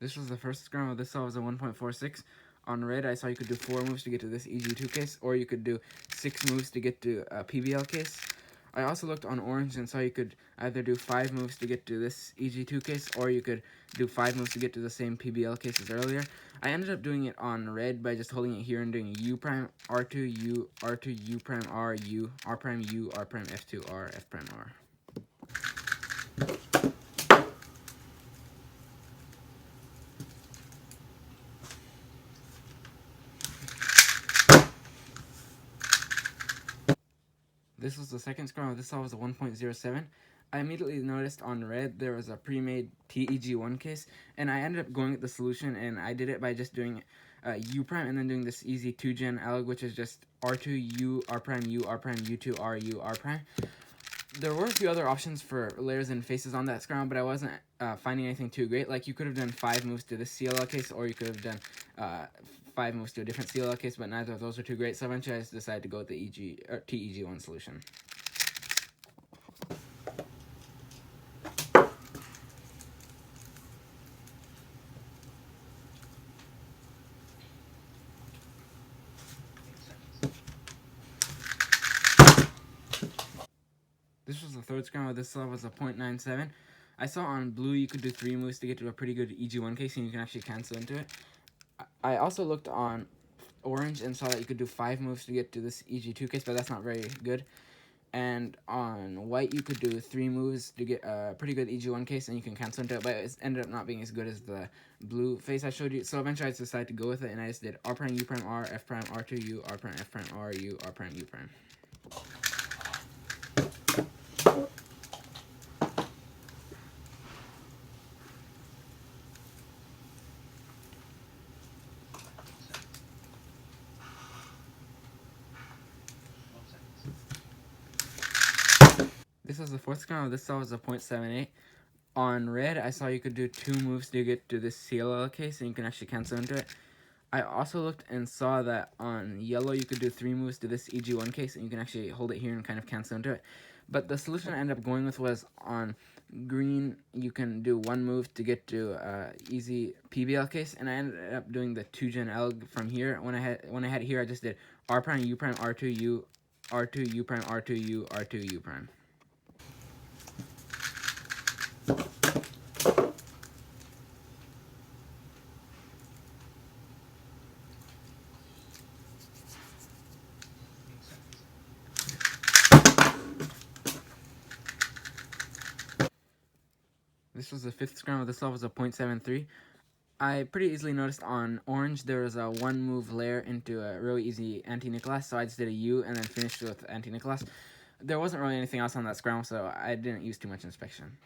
This was the first scramble. This saw was a 1.46. On red, I saw you could do 4 moves to get to this EG2 case, or you could do 6 moves to get to a PBL case. I also looked on orange and saw you could either do 5 moves to get to this EG2 case, or you could do 5 moves to get to the same PBL case as earlier. I ended up doing it on red by just holding it here and doing U prime, R2, U, R2, U prime, R, U, R prime, U, R prime, F2, R, F prime, R. This was the second scramble. This saw was a 1.07. I immediately noticed on red there was a pre-made TEG1 case, and I ended up going with the solution, and I did it by just doing U prime and then doing this easy 2-gen alg, which is just R2, U, R prime, U, R prime, U2, R, U, R prime. There were a few other options for layers and faces on that scramble, but I wasn't finding anything too great. Like, you could have done 5 moves to this CLL case, or you could have done 5 moves to a different CLL case, but neither of those were too great, so eventually I just decided to go with the TEG1 solution. This was the third scramble. This was a 0.97. I saw on blue you could do 3 moves to get to a pretty good EG1 case, and you can actually cancel into it. I also looked on orange and saw that you could do 5 moves to get to this EG2 case, but that's not very good. And on white, you could do 3 moves to get a pretty good EG1 case, and you can cancel into it, but it ended up not being as good as the blue face I showed you. So eventually I just decided to go with it, and I just did R prime, U prime, R, F prime, R2, U, R prime, F prime, R, U, R prime, U prime. This was the fourth scramble. This saw was a 0.78. On red, I saw you could do 2 moves to get to this CLL case, and you can actually cancel into it. I also looked and saw that on yellow, you could do 3 moves to this EG1 case, and you can actually hold it here and kind of cancel into it. But the solution I ended up going with was on green, you can do 1 move to get to easy PBL case, and I ended up doing the 2-gen alg from here. When I had it here, I just did R prime, U prime, R2, U, R2, U prime, R2, U, R2, U prime. This was the fifth scramble. This level was a 0.73. I pretty easily noticed on orange there was a 1 move layer into a really easy anti-Nicholas, so I just did a U and then finished with anti-Nicholas. There wasn't really anything else on that scramble, so I didn't use too much inspection.